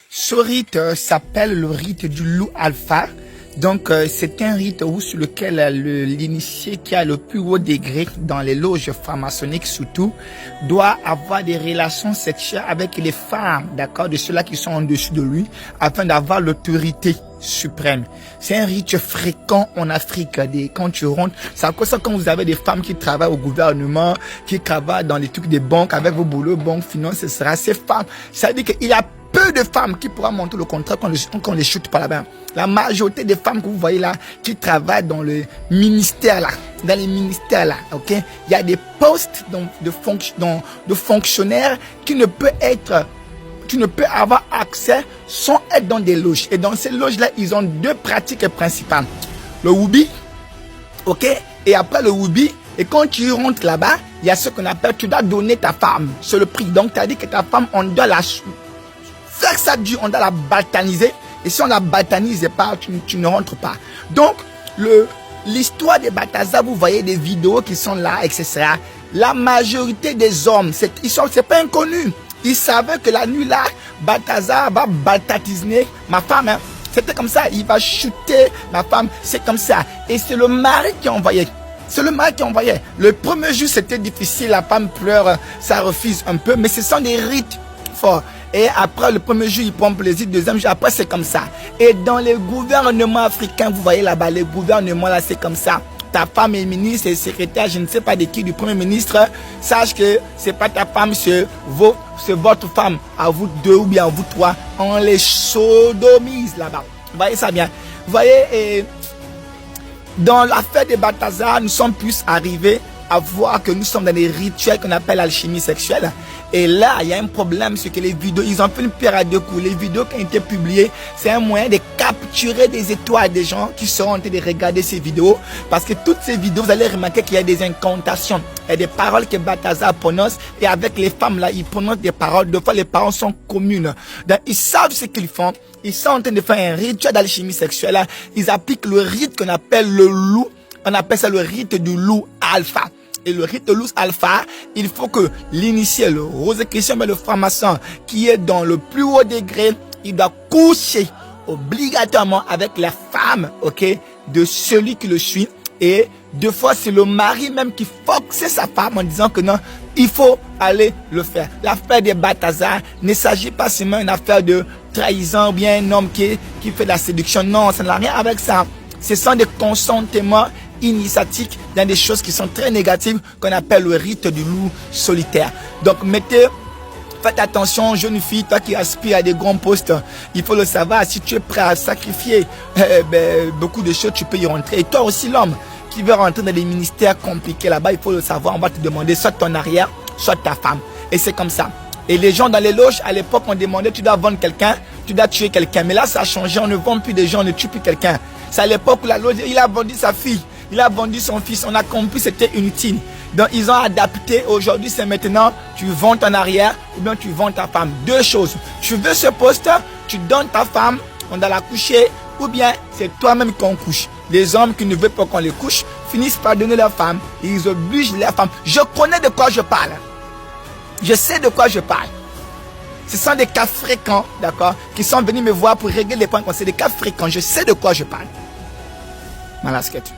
Ce rite s'appelle le rite du loup alpha. Donc, c'est un rite sur lequel l'initié qui a le plus haut degré dans les loges franc-maçonniques surtout, doit avoir des relations sexuelles avec les femmes, d'accord, de ceux-là qui sont en dessus de lui, afin d'avoir l'autorité suprême. C'est un rite fréquent en Afrique. Quand tu rentres, c'est à cause ça quand vous avez des femmes qui travaillent au gouvernement, qui travaillent dans les trucs des banques avec vos boulots, banques, finances, ce sera ces femmes. Ça veut dire qu'il y a peu de femmes qui pourront montrer le contraire quand on les chute par là-bas. La majorité des femmes que vous voyez là, qui travaillent dans le ministère là, dans les ministères là, ok, il y a des postes de fonctionnaires qui ne peut avoir accès sans être dans des loges. Et dans ces loges-là, ils ont deux pratiques principales. Le Woubi, ok, et après le Woubi, et quand tu rentres là-bas, il y a ce qu'on appelle, tu dois donner ta femme, c'est le prix. Donc, tu as dit que ta femme, on doit la faire ça dur, on doit la baltaniser. Et si on la baltanise pas, tu ne rentres pas. Donc, l'histoire des Balthazar, vous voyez des vidéos qui sont là, etc. La majorité des hommes, c'est pas inconnu. Ils savaient que la nuit là, Balthazar va baltaniser ma femme. Hein. C'était comme ça, il va shooter ma femme, c'est comme ça. Et c'est le mari qui envoyait. C'est le mari qui envoyait. Le premier jour, c'était difficile, la femme pleure, ça refuse un peu, mais ce sont des rites forts. Et après, le premier jour, il prend plaisir. Deuxième jour, après, c'est comme ça. Et dans les gouvernements africains, vous voyez là-bas, les gouvernements là, c'est comme ça. Ta femme est ministre et secrétaire, je ne sais pas de qui, du premier ministre. Sache que c'est pas ta femme, c'est votre femme. À vous deux ou bien à vous trois. On les sodomise là-bas. Vous voyez ça bien. Vous voyez, et dans l'affaire des Balthazar, nous sommes plus arrivés à voir que nous sommes dans des rituels qu'on appelle alchimie sexuelle. Et là, il y a un problème, c'est que les vidéos, ils ont fait une pierre à deux coups. Les vidéos qui ont été publiées, c'est un moyen de capturer des étoiles des gens qui seront en train de regarder ces vidéos. Parce que toutes ces vidéos, vous allez remarquer qu'il y a des incantations. Il y a des paroles que Balthazar prononce. Et avec les femmes là, ils prononcent des paroles. Deux fois, les paroles sont communes. Donc, ils savent ce qu'ils font. Ils sont en train de faire un rituel d'alchimie sexuelle. Ils appliquent le rite qu'on appelle le loup. On appelle ça le rite du loup alpha. Et le rite de loup alpha, il faut que l'initié, le Rosicrucien, mais le franc-maçon, qui est dans le plus haut degré, il doit coucher obligatoirement avec la femme, ok, de celui qui le suit. Et deux fois, c'est le mari même qui force sa femme en disant que non, il faut aller le faire. L'affaire des Balthazar ne s'agit pas seulement d'une affaire de trahison ou bien un homme qui fait de la séduction. Non, ça n'a rien avec ça. Ce sont des consentements initiatiques dans des choses qui sont très négatives qu'on appelle le rite du loup solitaire. Donc faites attention, jeune fille, toi qui aspires à des grands postes, il faut le savoir, si tu es prêt à sacrifier beaucoup de choses, tu peux y rentrer. Et toi aussi l'homme qui veut rentrer dans des ministères compliqués là-bas, il faut le savoir, on va te demander soit ton arrière, soit ta femme. Et c'est comme ça. Et les gens dans les loges, à l'époque, on demandait, tu dois vendre quelqu'un, tu dois tuer quelqu'un. Mais là, ça a changé, on ne vend plus des gens, on ne tue plus quelqu'un. C'est à l'époque où la loge, il a vendu sa fille. Il a vendu son fils, on a compris c'était inutile. Donc ils ont adapté, aujourd'hui c'est maintenant, tu vends ton arrière ou bien tu vends ta femme. Deux choses, tu veux ce poste, tu donnes ta femme, on doit la coucher, ou bien c'est toi-même qu'on couche. Les hommes qui ne veulent pas qu'on les couche, finissent par donner leur femme, et ils obligent leur femme. Je connais de quoi je parle. Je sais de quoi je parle. Ce sont des cas fréquents, d'accord, qui sont venus me voir pour régler les points. C'est des cas fréquents, je sais de quoi je parle. Malasquette.